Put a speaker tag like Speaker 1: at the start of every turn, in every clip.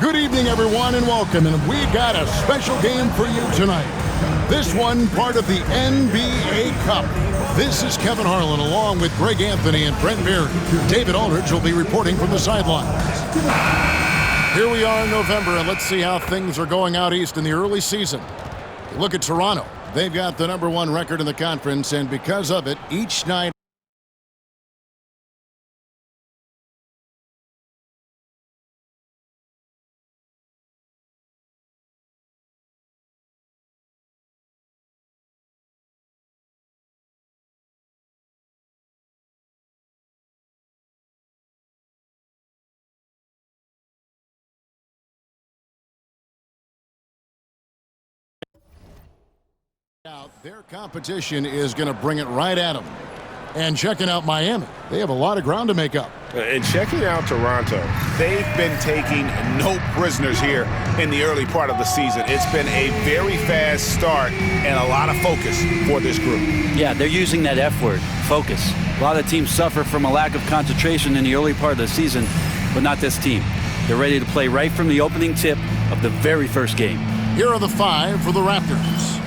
Speaker 1: Good evening, everyone, and welcome. And we got a special game for you tonight. This one part of the NBA Cup. This is Kevin Harlan along with Greg Anthony and Brent Beard. David Aldridge will be reporting from the sidelines. Here we are in November, and let's see how things are going out east in the early season. Look at Toronto. They've got the #1 record in the conference, and because of it, each night their competition is going to bring it right at them. And checking out Miami, they have a lot of ground to make up.
Speaker 2: And checking out Toronto, they've been taking no prisoners here in the early part of the season. It's been a very fast start and a lot of focus for this group.
Speaker 3: Yeah, they're using that F word, focus. A lot of teams suffer from a lack of concentration in the early part of the season, but not this team. They're ready to play right from the opening tip of the very first game.
Speaker 1: Here are the 5 for the Raptors.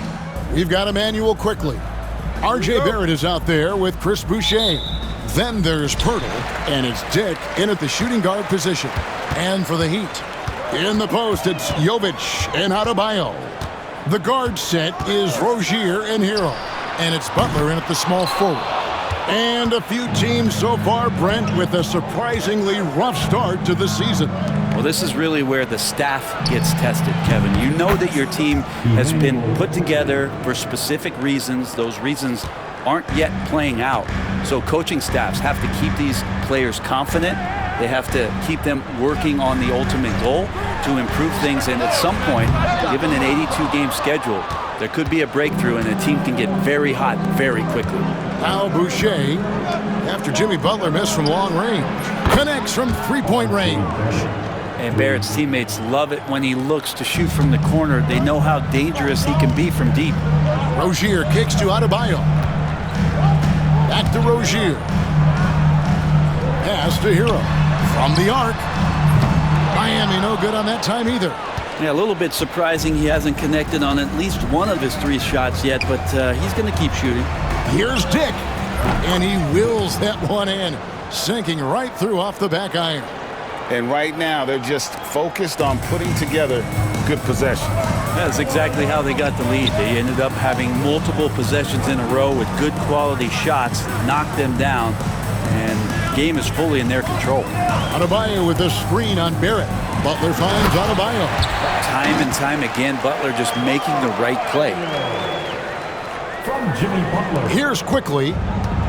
Speaker 1: We've got Emmanuel quickly. R.J. Barrett is out there with Chris Boucher. Then there's Pirtle, and it's Dick in at the shooting guard position. And for the Heat, in the post, it's Jovic and Adebayo. The guard set is Rozier and Hero, and it's Butler in at the small forward. And a few teams so far, Brent, with a surprisingly rough start to the season.
Speaker 3: Well, this is really where the staff gets tested, Kevin. You know that your team has been put together for specific reasons. Those reasons aren't yet playing out. So coaching staffs have to keep these players confident. They have to keep them working on the ultimate goal to improve things. And at some point, given an 82-game schedule, there could be a breakthrough and a team can get very hot very quickly.
Speaker 1: Now Boucher, after Jimmy Butler missed from long range, connects from three-point range.
Speaker 3: And Barrett's teammates love it when he looks to shoot from the corner. They know how dangerous he can be from deep.
Speaker 1: Rozier kicks to Adebayo. Back to Rozier. Pass to Hero. From the arc. Miami no good on that time either.
Speaker 3: Yeah, a little bit surprising he hasn't connected on at least one of his 3 shots yet, but he's going to keep shooting.
Speaker 1: Here's Dick. And he wills that one in, sinking right through off the back iron.
Speaker 2: And right now, they're just focused on putting together good possession.
Speaker 3: That's exactly how they got the lead. They ended up having multiple possessions in a row with good quality shots, knocked them down, and the game is fully in their control.
Speaker 1: Adebayo with a screen on Barrett. Butler finds Adebayo.
Speaker 3: Time and time again, Butler just making the right play.
Speaker 4: From Jimmy Butler.
Speaker 1: Here's quickly.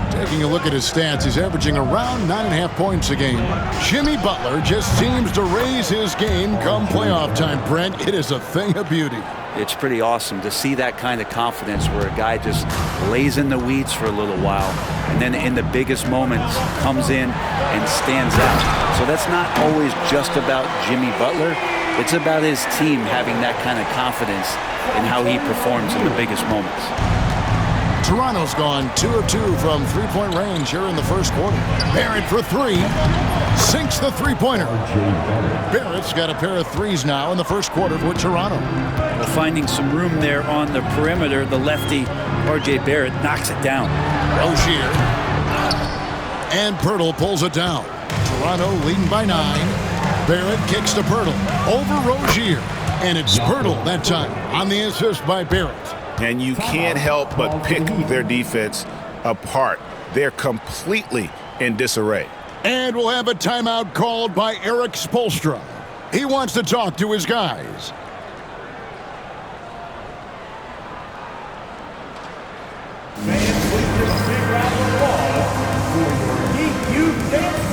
Speaker 1: Taking a look at his stats, he's averaging around 9.5 points a game. Jimmy Butler just seems to raise his game come playoff time, Brent. It is a thing of beauty.
Speaker 3: It's pretty awesome to see that kind of confidence where a guy just lays in the weeds for a little while and then in the biggest moments comes in and stands out. So that's not always just about Jimmy Butler. It's about his team having that kind of confidence in how he performs in the biggest moments.
Speaker 1: Toronto's gone 2 of 2 from three-point range here in the first quarter. Barrett for 3. Sinks the three-pointer. Barrett's got a pair of threes now in the first quarter for Toronto.
Speaker 3: Well, finding some room there on the perimeter, the lefty R.J. Barrett knocks it down.
Speaker 1: Rozier. And Pirtle pulls it down. Toronto leading by 9. Barrett kicks to Pirtle. Over Rozier. And it's Pirtle that time on the assist by Barrett.
Speaker 2: And you can't help but pick their defense apart. They're completely in disarray.
Speaker 1: And we'll have a timeout called by Eric Spoelstra. He wants to talk to his guys.
Speaker 4: Fans, please give a big round of applause for your Keep You Dancing.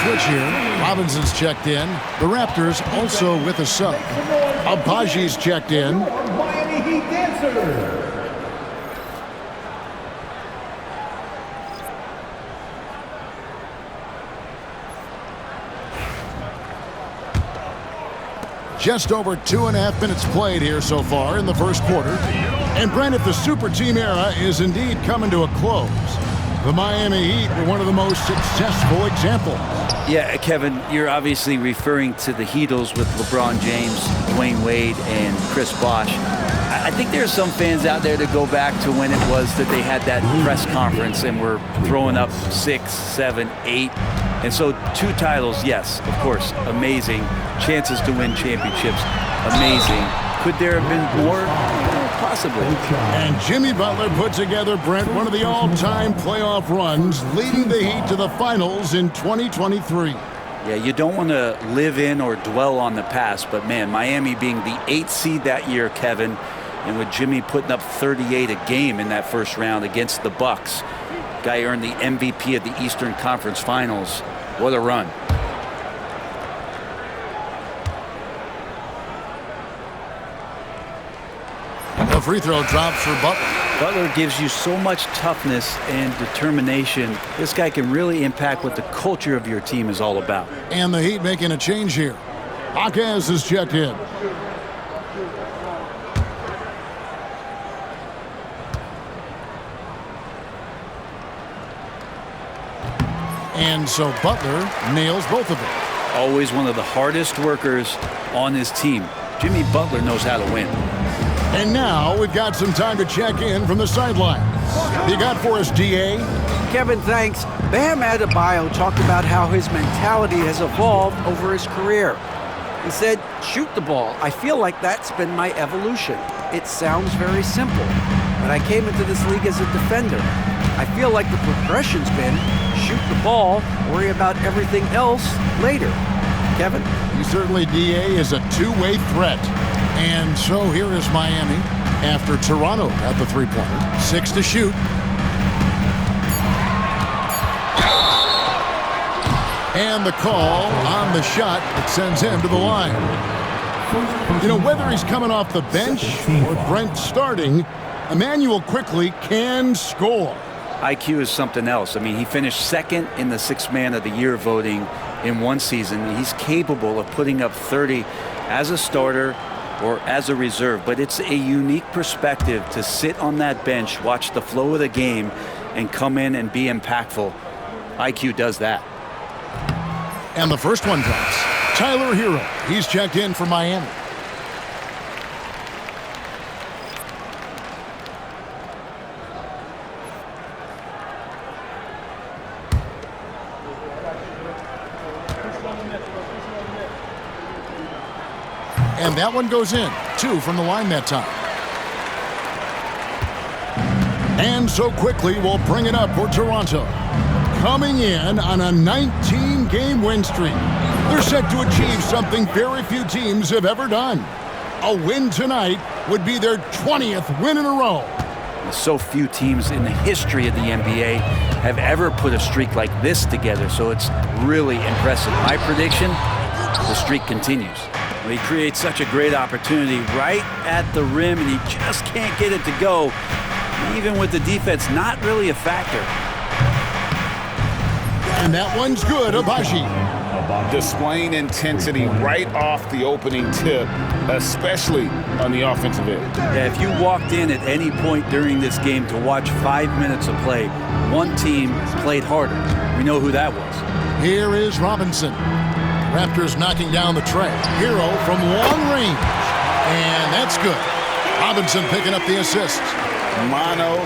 Speaker 1: switch here. Robinson's checked in. The Raptors also with a sub. Abaji's checked in.
Speaker 4: Miami Heat dancer.
Speaker 1: Just over 2.5 minutes played here so far in the first quarter. And Brent, the super team era is indeed coming to a close. The Miami Heat were one of the most successful examples.
Speaker 3: Yeah, Kevin, you're obviously referring to the Heatles with LeBron James, Dwayne Wade, and Chris Bosh. I think there's some fans out there that go back to when it was that they had that press conference and were throwing up 6, 7, 8. And so 2 titles, yes, of course, amazing. Chances to win championships, amazing. Could there have been more? Possibly.
Speaker 1: And Jimmy Butler put together, Brent, one of the all-time playoff runs, leading the Heat to the finals in 2023.
Speaker 3: Yeah, you don't want to live in or dwell on the past, but man, Miami being the 8th seed that year, Kevin, and with Jimmy putting up 38 a game in that first round against the Bucks. Guy earned the MVP of the Eastern Conference Finals. What a run.
Speaker 1: The free throw drops for Butler.
Speaker 3: Butler gives you so much toughness and determination. This guy can really impact what the culture of your team is all about.
Speaker 1: And the Heat making a change here. Jaquez is checked in. And so Butler nails both of them.
Speaker 3: Always one of the hardest workers on his team. Jimmy Butler knows how to win.
Speaker 1: And now we've got some time to check in from the sidelines. You got for us, D.A.?
Speaker 5: Kevin, thanks. Bam Adebayo talked about how his mentality has evolved over his career. He said, shoot the ball. I feel like that's been my evolution. It sounds very simple, but I came into this league as a defender. I feel like the progression's been shoot the ball, worry about everything else later. Kevin?
Speaker 1: He certainly, D.A., is a two-way threat. And so here is Miami after Toronto at the three-pointer. 6 to shoot. And the call on the shot that sends him to the line. You know, whether he's coming off the bench or Brent starting, Emmanuel quickly can score.
Speaker 3: IQ is something else. I mean, he finished second in the Sixth Man of the Year voting in one season. He's capable of putting up 30 as a starter or as a reserve, but it's a unique perspective to sit on that bench, watch the flow of the game, and come in and be impactful. IQ does that.
Speaker 1: And the first one drops. Tyler Hero, he's checked in for Miami. And that one goes in. 2 from the line that time. And so quickly we'll bring it up for Toronto. Coming in on a 19-game win streak. They're set to achieve something very few teams have ever done. A win tonight would be their 20th win in a row.
Speaker 3: So few teams in the history of the NBA have ever put a streak like this together, so it's really impressive. My prediction, the streak continues. He creates such a great opportunity right at the rim, and he just can't get it to go. Even with the defense not really a factor.
Speaker 1: And that one's good, Abaji.
Speaker 2: Displaying intensity right off the opening tip, especially on the offensive end.
Speaker 3: Yeah, if you walked in at any point during this game to watch 5 minutes of play, one team played harder. We know who that was.
Speaker 1: Here is Robinson. Raptors knocking down the tray. Hero from long range. And that's good. Robinson picking up the assist.
Speaker 2: Mano.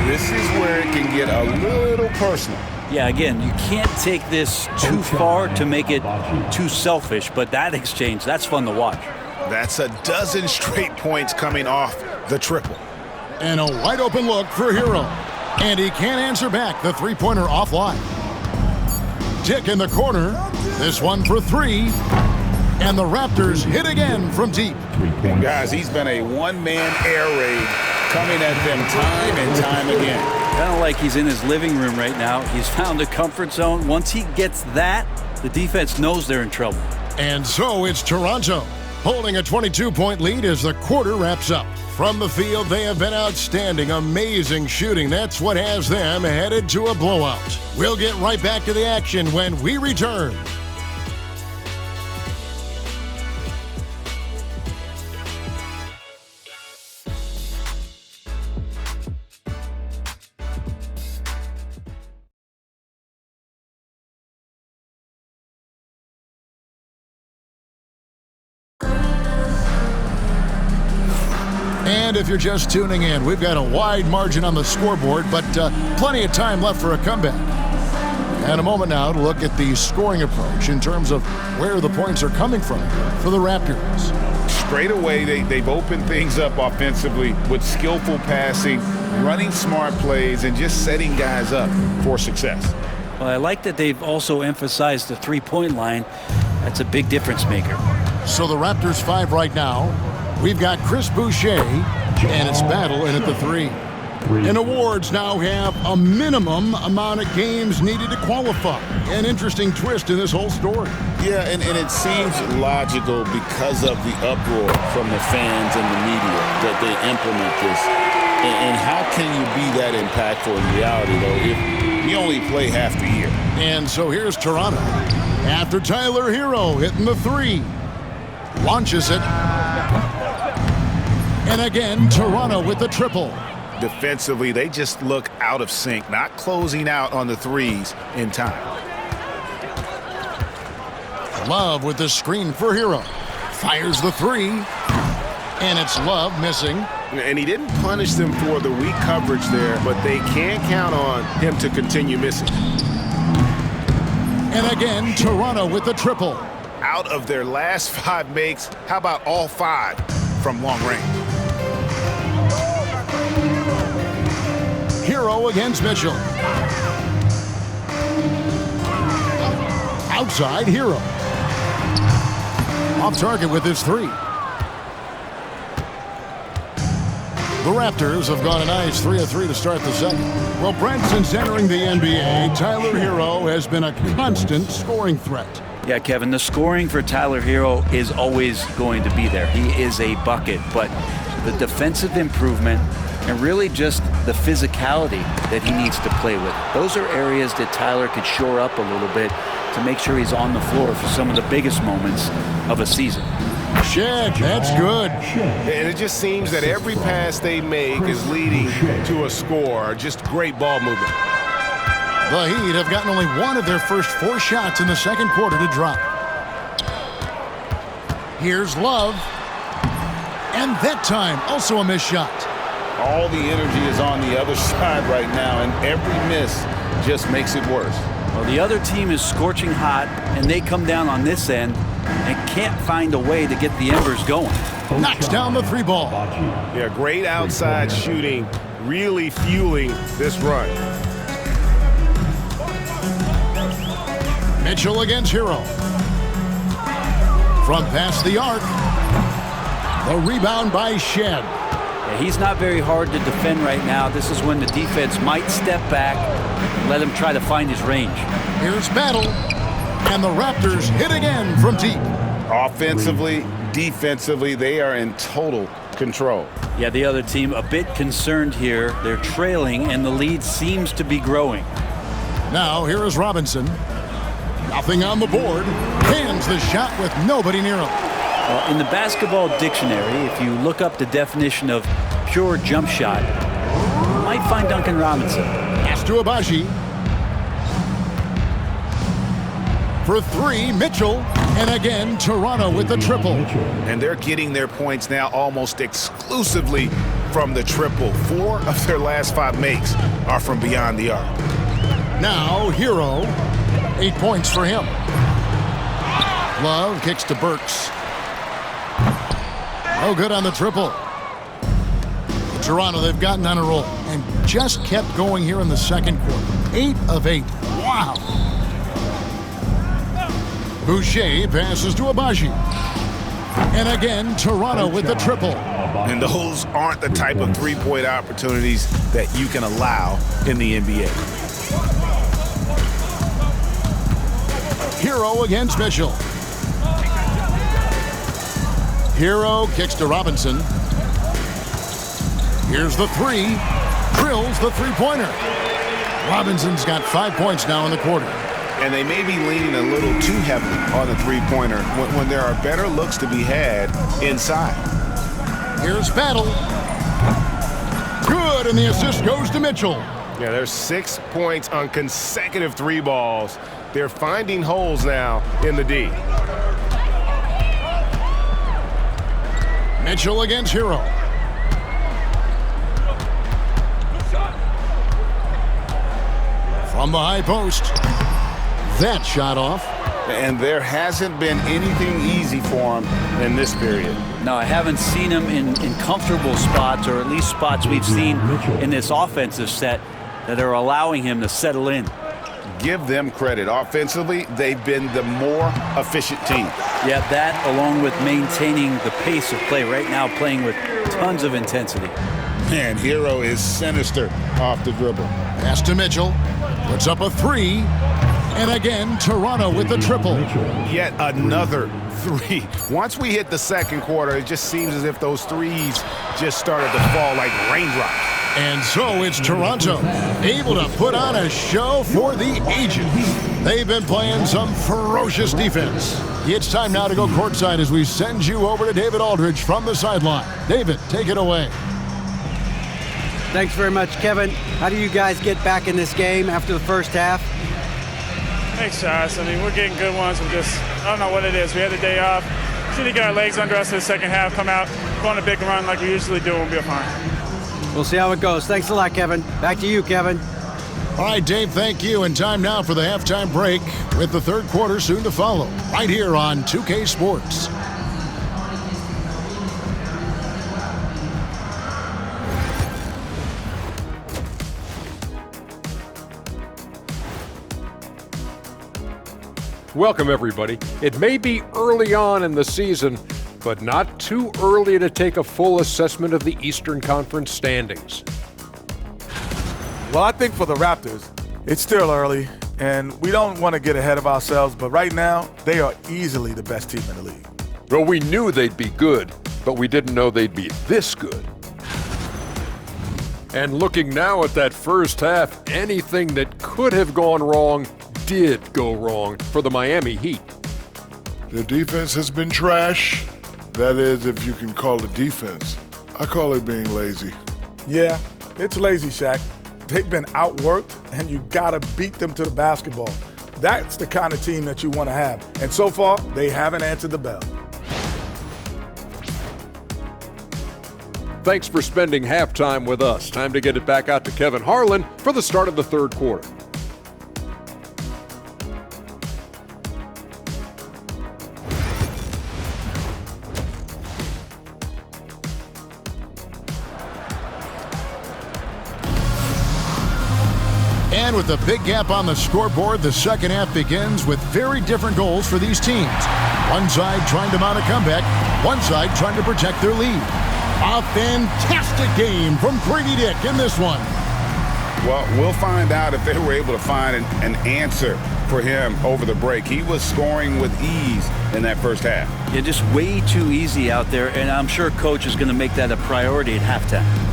Speaker 2: This is where it can get a little personal.
Speaker 3: Yeah, again, you can't take this too far to make it too selfish, but that exchange, that's fun to watch.
Speaker 2: That's a dozen straight points coming off the triple.
Speaker 1: And a wide open look for Hero. And he can't answer back the three-pointer offline. Tick in the corner. This one for 3. And the Raptors hit again from deep.
Speaker 2: And guys, he's been a one-man air raid coming at them time and time again.
Speaker 3: Kind of like he's in his living room right now. He's found a comfort zone. Once he gets that, the defense knows they're in trouble.
Speaker 1: And so it's Toronto, holding a 22-point lead as the quarter wraps up. From the field, they have been outstanding, amazing shooting. That's what has them headed to a blowout. We'll get right back to the action when we return. And if you're just tuning in, we've got a wide margin on the scoreboard, but plenty of time left for a comeback. And a moment now to look at the scoring approach in terms of where the points are coming from for the Raptors.
Speaker 2: Straight away, they've opened things up offensively with skillful passing, running smart plays, and just setting guys up for success.
Speaker 3: Well, I like that they've also emphasized the three-point line. That's a big difference maker.
Speaker 1: So the Raptors 5 right now. We've got Chris Boucher, and it's battle in at the 3. And awards now have a minimum amount of games needed to qualify. An interesting twist in this whole story.
Speaker 2: Yeah, and it seems logical because of the uproar from the fans and the media that they implement this. And how can you be that impactful in reality, though, if you only play half the year?
Speaker 1: And so here's Toronto. After Tyler Hero hitting the 3. Launches it. And again, Toronto with the triple.
Speaker 2: Defensively, they just look out of sync, not closing out on the threes in time.
Speaker 1: Love with the screen for Hero. Fires the 3. And it's Love missing.
Speaker 2: And he didn't punish them for the weak coverage there, but they can't count on him to continue missing.
Speaker 1: And again, Toronto with the triple.
Speaker 2: Out of their last 5 makes, how about all 5 from long range?
Speaker 1: Hero against Mitchell. Outside Hero. Off target with his 3. The Raptors have gone a nice 3 of 3 to start the second. Well, Brent, since entering the NBA, Tyler Hero has been a constant scoring threat.
Speaker 3: Yeah, Kevin, the scoring for Tyler Hero is always going to be there. He is a bucket, but the defensive improvement and really just the physicality that he needs to play with. Those are areas that Tyler could shore up a little bit to make sure he's on the floor for some of the biggest moments of a season.
Speaker 1: Shed, that's good.
Speaker 2: And it just seems that every pass they make is leading to a score. Just great ball movement.
Speaker 1: The Heat have gotten only one of their first 4 shots in the second quarter to drop. Here's Love. And that time, also a missed shot.
Speaker 2: All the energy is on the other side right now, and every miss just makes it worse.
Speaker 3: Well, the other team is scorching hot, and they come down on this end and can't find a way to get the embers going.
Speaker 1: Knocks down the 3 ball.
Speaker 2: Yeah, great outside shooting, really fueling this run.
Speaker 1: Mitchell against Hero. From past the arc. The rebound by Shed.
Speaker 3: Yeah, he's not very hard to defend right now. This is when the defense might step back and let him try to find his range.
Speaker 1: Here's Battle. And the Raptors hit again from deep.
Speaker 2: Offensively, defensively, they are in total control.
Speaker 3: Yeah, the other team a bit concerned here. They're trailing, and the lead seems to be growing.
Speaker 1: Now, here is Robinson. Nothing on the board. Hands the shot with nobody near him.
Speaker 3: Well, in the basketball dictionary, if you look up the definition of pure jump shot, you might find Duncan Robinson.
Speaker 1: Pass to Abaji. For 3, Mitchell. And again, Toronto with the triple.
Speaker 2: And they're getting their points now almost exclusively from the triple. 4 of their last 5 makes are from beyond the arc.
Speaker 1: Now, Hero. 8 points for him. Love kicks to Burks. No good on the triple. Toronto, they've gotten on a roll and just kept going here in the second quarter. 8 of 8. Wow. Boucher passes to Abaji. And again, Toronto with the triple.
Speaker 6: And those aren't the type of three-point opportunities that you can allow in the NBA.
Speaker 1: Hero against Mitchell. Hero kicks to Robinson. Here's the three. Drills the three-pointer. Robinson's got 5 points now in the quarter.
Speaker 6: And they may be leaning a little too heavily on the three-pointer when there are better looks to be had inside.
Speaker 1: Here's Battle. Good, and the assist goes to Mitchell.
Speaker 7: Yeah, there's 6 points on consecutive three balls. They're finding holes now in the D.
Speaker 1: Mitchell against Hero. From the high post. That shot off.
Speaker 2: And there hasn't been anything easy for him in this period.
Speaker 3: No, I haven't seen him in comfortable spots, or at least spots we've seen in this offensive set that are allowing him to settle in.
Speaker 2: Give them credit. Offensively, they've been the more efficient team.
Speaker 3: Yeah, that along with maintaining the pace of play right now, playing with tons of intensity.
Speaker 2: Man, Hero is sinister off the dribble.
Speaker 1: Pass to Mitchell. Puts up a three. And again, Toronto with the triple.
Speaker 6: Yet another three. Once we hit the second quarter, it just seems as if those threes just started to fall like raindrops.
Speaker 1: And so it's Toronto, able to put on a show for the ages. They've been playing some ferocious defense. It's time now to go courtside as we send you over to David Aldridge from the sideline. David, take it away.
Speaker 5: Thanks very much, Kevin. How do you guys get back in this game after the first half?
Speaker 8: Thanks, Josh. I mean, we're getting good ones. I don't know what it is. We had the day off. We need to get our legs under us in the second half, come out, go on a big run like we usually do, and we'll be fine.
Speaker 5: We'll see how it goes. Thanks a lot, Kevin. Back to you, Kevin.
Speaker 1: All right, Dave, thank you. And time now for the halftime break with the third quarter soon to follow, right here on 2K Sports.
Speaker 9: Welcome, everybody. It may be early on in the season, but not too early to take a full assessment of the Eastern Conference standings.
Speaker 10: Well, I think for the Raptors, it's still early, and we don't want to get ahead of ourselves, but right now, they are easily the best team in the league.
Speaker 9: Well, we knew they'd be good, but we didn't know they'd be this good. And looking now at that first half, anything that could have gone wrong did go wrong for the Miami Heat.
Speaker 11: The defense has been trash. That is, if you can call it defense. I call it being lazy.
Speaker 10: Yeah, it's lazy, Shaq. They've been outworked, and you gotta beat them to the basketball. That's the kind of team that you want to have. And so far, they haven't answered the bell.
Speaker 9: Thanks for spending halftime with us. Time to get it back out to Kevin Harlan for the start of the third quarter.
Speaker 1: And with a big gap on the scoreboard, the second half begins with very different goals for these teams. One side trying to mount a comeback, one side trying to protect their lead. A fantastic game from Grady Dick in this one.
Speaker 2: Well, we'll find out if they were able to find an answer for him over the break. He was scoring with ease in that first half.
Speaker 3: Yeah, just way too easy out there, and I'm sure Coach is going to make that a priority at halftime.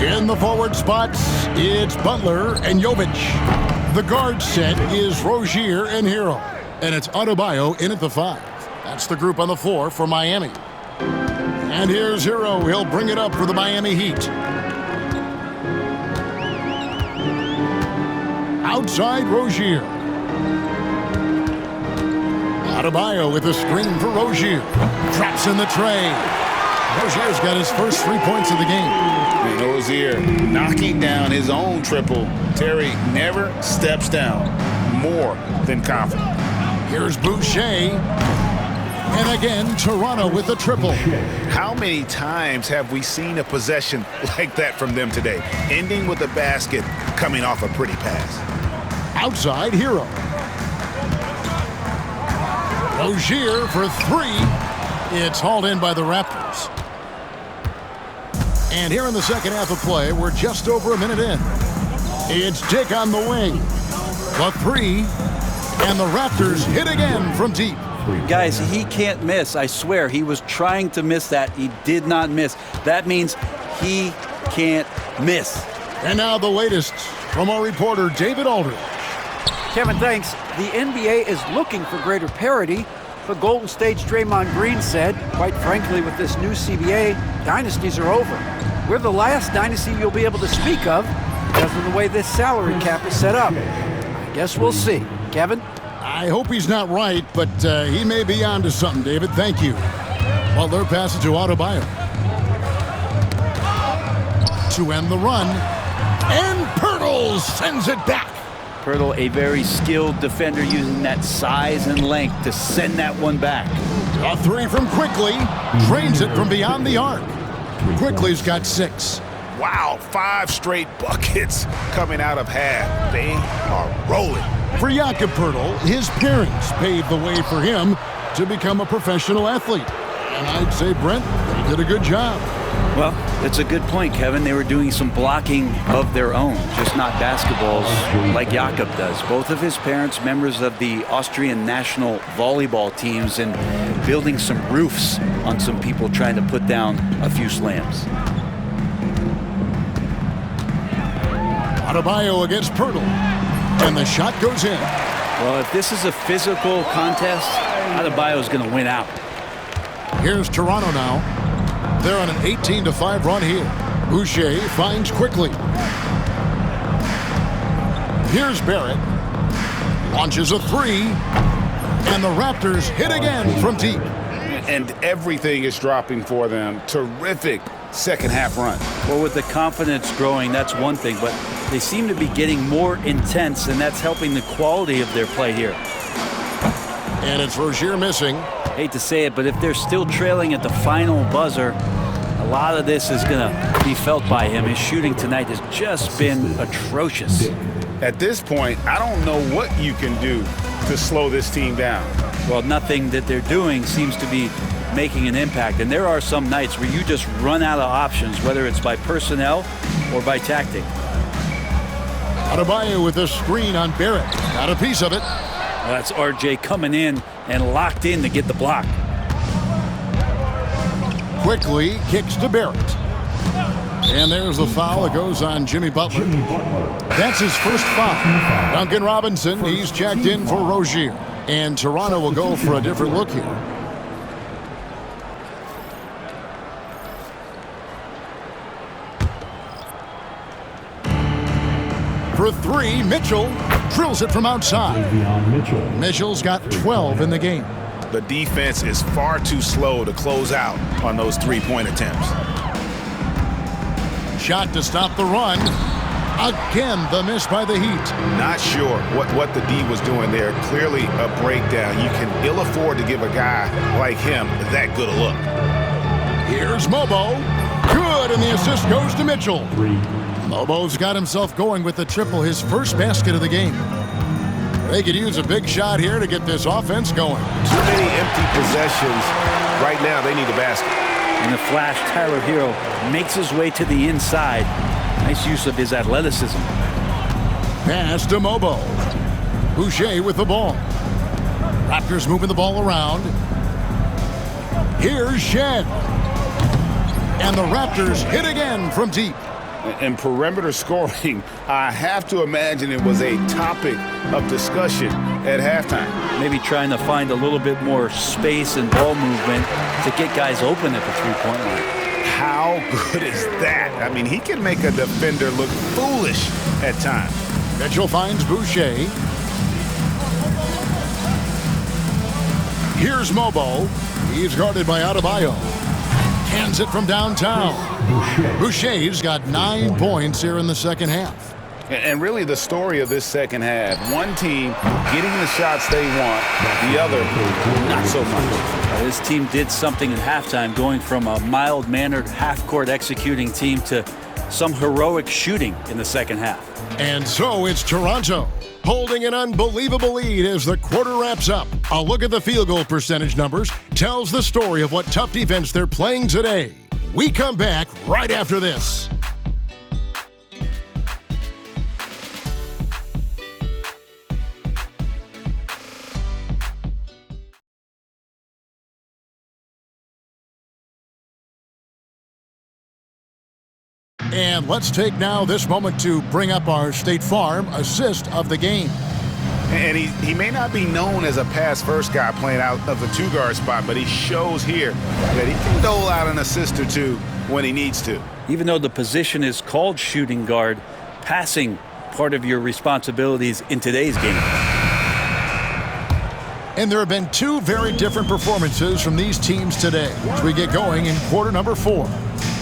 Speaker 1: In the forward spots, it's Butler and Jovic. The guard set is Rozier and Hero. And it's Adebayo in at the 5. That's the group on the floor for Miami. And here's Hero. He'll bring it up for the Miami Heat. Outside Rozier. Adebayo with a screen for Rozier. Traps in the tray. Rozier's got his first 3 points of the game.
Speaker 2: And Rozier knocking down his own triple. Terry never steps down. More than confident.
Speaker 1: Here's Boucher. And again, Toronto with a triple.
Speaker 6: How many times have we seen a possession like that from them today? Ending with a basket, coming off a pretty pass.
Speaker 1: Outside Hero. Rozier for three. It's hauled in by the Raptors. And here in the second half of play, we're just over a minute in. It's Dick on the wing. The three. And the Raptors hit again from deep.
Speaker 3: Guys, he can't miss. I swear, he was trying to miss that. He did not miss. That means he can't miss.
Speaker 1: And now the latest from our reporter, David Aldridge.
Speaker 5: Kevin, thanks. The NBA is looking for greater parity, but Golden State's Draymond Green said, quite frankly, with this new CBA, dynasties are over. We're the last dynasty you'll be able to speak of because of the way this salary cap is set up. I guess we'll see. Kevin?
Speaker 1: I hope he's not right, but he may be onto something, David. Thank you. Butler passes to Adebayo. To end the run. And Pirtle sends it back.
Speaker 3: Pirtle, a very skilled defender, using that size and length to send that one back.
Speaker 1: A three from Quickly. Drains it from beyond the arc. Quickly's got 6.
Speaker 6: Wow, 5 straight buckets coming out of half. They are rolling.
Speaker 1: For Jakob Pirtle, his parents paved the way for him to become a professional athlete. And I'd say, Brent, they did a good job.
Speaker 3: Well, that's a good point, Kevin. They were doing some blocking of their own, just not basketballs like Jakob does. Both of his parents, members of the Austrian national volleyball teams, and building some roofs on some people trying to put down a few slams.
Speaker 1: Adebayo against Pirtle. And the shot goes in.
Speaker 3: Well, if this is a physical contest, Adebayo is going to win out.
Speaker 1: Here's Toronto now. They're on an 18-5 run here. Boucher finds Quickly. Here's Barrett. Launches a three. And the Raptors hit again from deep.
Speaker 6: And everything is dropping for them. Terrific second half run.
Speaker 3: Well, with the confidence growing, that's one thing, but they seem to be getting more intense, and that's helping the quality of their play here.
Speaker 1: And it's Rozier missing.
Speaker 3: Hate to say it, but if they're still trailing at the final buzzer, a lot of this is going to be felt by him. His shooting tonight has just been atrocious.
Speaker 6: At this point, I don't know what you can do to slow this team down.
Speaker 3: Well, nothing that they're doing seems to be making an impact. And there are some nights where you just run out of options, whether it's by personnel or by tactic.
Speaker 1: Adebayo with a screen on Barrett. Got a piece of it.
Speaker 3: Well, that's RJ coming in and locked in to get the block.
Speaker 1: Quickly kicks to Barrett. And there's the foul that goes on Jimmy Butler. That's his first foul. Duncan Robinson, he's checked in for Rozier. And Toronto will go for a different look here. For three, Mitchell drills it from outside. Mitchell's got 12 in the game.
Speaker 6: The defense is far too slow to close out on those three-point attempts.
Speaker 1: Shot to stop the run. Again, the miss by the Heat.
Speaker 6: Not sure what the D was doing there. Clearly a breakdown. You can ill afford to give a guy like him that good a look.
Speaker 1: Here's Mobo. Good, and the assist goes to Mitchell. Mobo's got himself going with the triple, his first basket of the game. They could use a big shot here to get this offense going.
Speaker 6: Too many empty possessions. Right now, they need a basket.
Speaker 3: In the flash, Tyler Hero makes his way to the inside. Nice use of his athleticism.
Speaker 1: Pass to Mobo. Boucher with the ball. Raptors moving the ball around. Here's Shed. And the Raptors hit again from deep.
Speaker 6: And perimeter scoring, I have to imagine it was a topic of discussion at halftime.
Speaker 3: Maybe trying to find a little bit more space and ball movement to get guys open at the three-point line.
Speaker 6: How good is that? I mean, he can make a defender look foolish at times.
Speaker 1: Mitchell finds Boucher. Here's Mobo. He's guarded by Adebayo. Hands it from downtown. Boucher's got 9 points here in the second half.
Speaker 2: And really the story of this second half, one team getting the shots they want, the other not so much.
Speaker 3: This team did something in halftime, going from a mild-mannered half-court executing team to some heroic shooting in the second half.
Speaker 1: And so it's Toronto holding an unbelievable lead as the quarter wraps up. A look at the field goal percentage numbers tells the story of what tough defense they're playing today. We come back right after this. And let's take now this moment to bring up our State Farm assist of the game.
Speaker 6: And he may not be known as a pass-first guy playing out of the two-guard spot, but he shows here that he can dole out an assist or two when he needs to.
Speaker 3: Even though the position is called shooting guard, passing part of your responsibilities in today's game.
Speaker 1: And there have been two very different performances from these teams today as we get going in quarter number 4.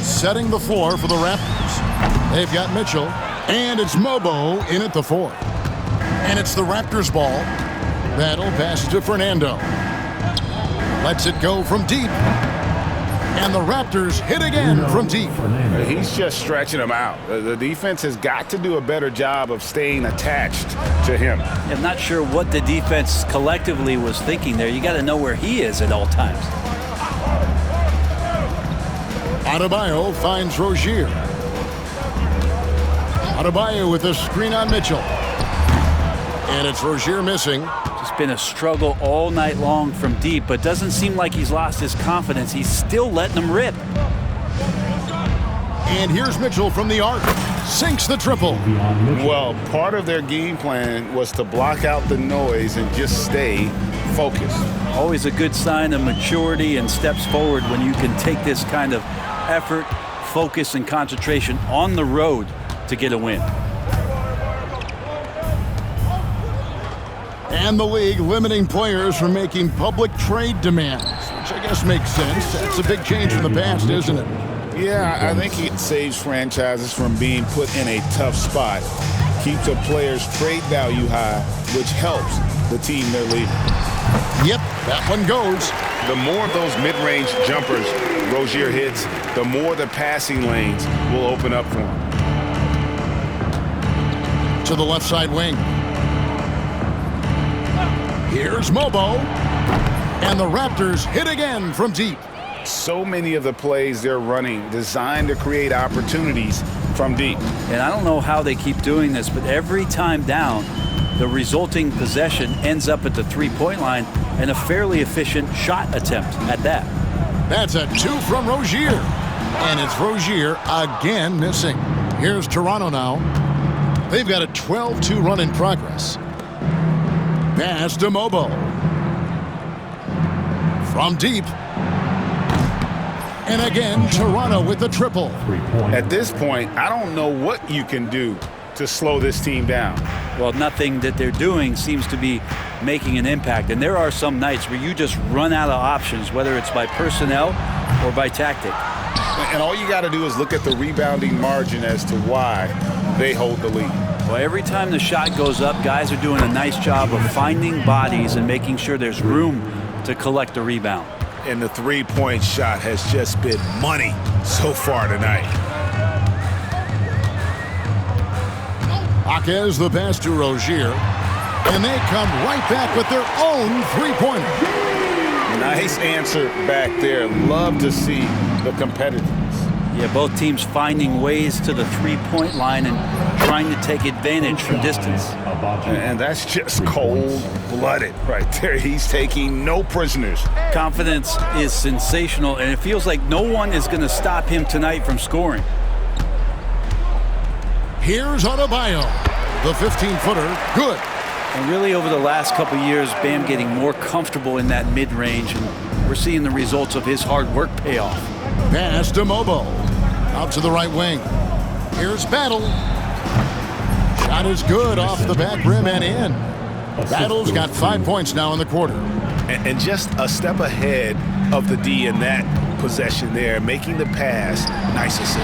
Speaker 1: Setting the floor for the Raptors. They've got Mitchell, and it's Mobo in at the 4. And it's the Raptors ball. Battle passes to Fernando. Lets it go from deep. And the Raptors hit again from deep.
Speaker 6: He's just stretching them out. The defense has got to do a better job of staying attached to him.
Speaker 3: I'm not sure what the defense collectively was thinking there. You got to know where he is at all times.
Speaker 1: Adebayo finds Rozier. Adebayo with a screen on Mitchell. And it's Rozier missing.
Speaker 3: Just been a struggle all night long from deep, but doesn't seem like he's lost his confidence. He's still letting them rip.
Speaker 1: And here's Mitchell from the arc. Sinks the triple.
Speaker 2: Well, part of their game plan was to block out the noise and just stay focused.
Speaker 3: Always a good sign of maturity and steps forward when you can take this kind of effort, focus, and concentration on the road to get a win.
Speaker 1: And the league limiting players from making public trade demands, which I guess makes sense. That's a big change from the past, isn't it?
Speaker 2: Yeah, I think it saves franchises from being put in a tough spot. Keeps a player's trade value high, which helps the team they're leading.
Speaker 1: Yep, that one goes.
Speaker 6: The more of those mid-range jumpers Rozier hits, the more the passing lanes will open up for him.
Speaker 1: To the left side wing. Here's Mobo. And the Raptors hit again from deep.
Speaker 6: So many of the plays they're running designed to create opportunities from deep.
Speaker 3: And I don't know how they keep doing this, but every time down, the resulting possession ends up at the three-point line and a fairly efficient shot attempt at that.
Speaker 1: That's a 2 from Rozier. And it's Rozier again missing. Here's Toronto now. They've got a 12-2 run in progress. Pass to Mobo. From deep. And again, Toronto with the triple.
Speaker 6: At this point, I don't know what you can do to slow this team down.
Speaker 3: Well, nothing that they're doing seems to be making an impact. And there are some nights where you just run out of options, whether it's by personnel or by tactic.
Speaker 6: And all you got to do is look at the rebounding margin as to why they hold the lead.
Speaker 3: Well, every time the shot goes up, guys are doing a nice job of finding bodies and making sure there's room to collect the rebound.
Speaker 6: And the three-point shot has just been money so far tonight.
Speaker 1: Jaquez the pass to Rozier. And they come right back with their own three-pointer.
Speaker 2: Nice answer back there. Love to see the competitiveness.
Speaker 3: Yeah, both teams finding ways to the three-point line and trying to take advantage from distance.
Speaker 6: And that's just cold-blooded right there. He's taking no prisoners.
Speaker 3: Confidence is sensational, and it feels like no one is going to stop him tonight from scoring.
Speaker 1: Here's Adebayo. The 15-footer, good.
Speaker 3: And really over the last couple years, Bam getting more comfortable in that mid-range, and we're seeing the results of his hard work pay off.
Speaker 1: Pass to Mobo. Out to the right wing. Here's Battle. Shot is good off the back rim and in. Battle's got 5 points now in the quarter.
Speaker 6: And just a step ahead of the D in that possession there, making the pass. Nice assist.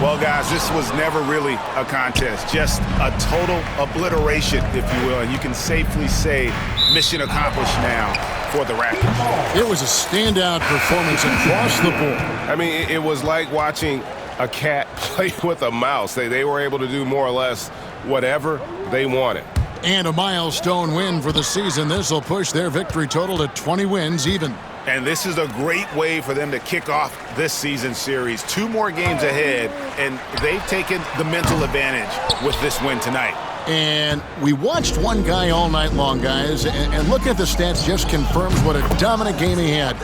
Speaker 6: Well, guys, this was never really a contest, just a total obliteration, if you will. And you can safely say mission accomplished now for the Raptors.
Speaker 1: It was a standout performance across the board.
Speaker 7: I mean, it was like watching a cat play with a mouse. They were able to do more or less whatever they wanted.
Speaker 1: And a milestone win for the season. This will push their victory total to 20 wins even.
Speaker 6: And this is a great way for them to kick off this season series. 2 more games ahead, and they've taken the mental advantage with this win tonight.
Speaker 1: And we watched one guy all night long, guys, and look at the stats just confirms what a dominant game he had.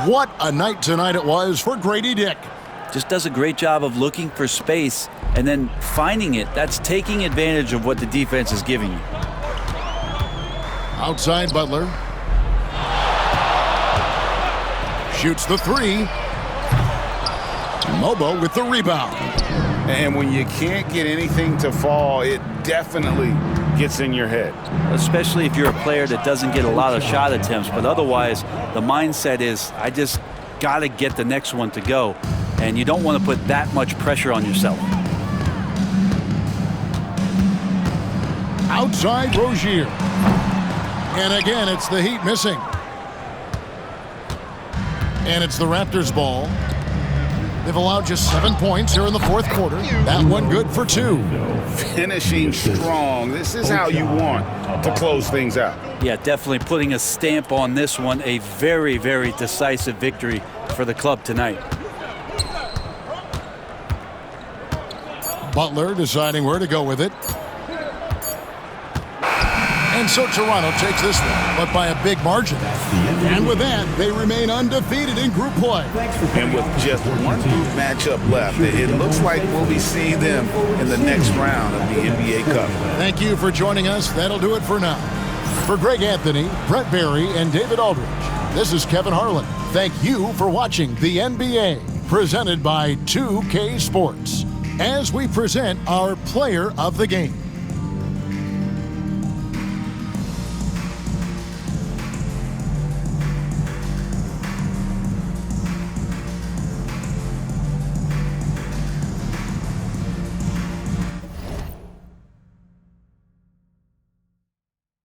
Speaker 1: What a night tonight it was for Grady Dick.
Speaker 3: Just does a great job of looking for space and then finding it. That's taking advantage of what the defense is giving you.
Speaker 1: Outside Butler. Shoots the 3. Mobo with the rebound.
Speaker 6: And when you can't get anything to fall, it definitely gets in your head.
Speaker 3: Especially if you're a player that doesn't get a lot of shot attempts. But otherwise, the mindset is, I just got to get the next one to go. And you don't want to put that much pressure on yourself.
Speaker 1: Outside Rozier. And again, it's the Heat missing. And it's the Raptors' ball. They've allowed just 7 points here in the fourth quarter. That one good for 2.
Speaker 6: Finishing strong. This is how you want to close things out.
Speaker 3: Yeah, definitely putting a stamp on this one. A very, very decisive victory for the club tonight.
Speaker 1: Butler deciding where to go with it. And so Toronto takes this one, but by a big margin. And with that, they remain undefeated in group play.
Speaker 6: And with just one group matchup left, it looks like we'll be seeing them in the next round of the NBA Cup.
Speaker 1: Thank you for joining us. That'll do it for now. For Greg Anthony, Brett Barry, and David Aldridge, this is Kevin Harlan. Thank you for watching the NBA, presented by 2K Sports, as we present our player of the game.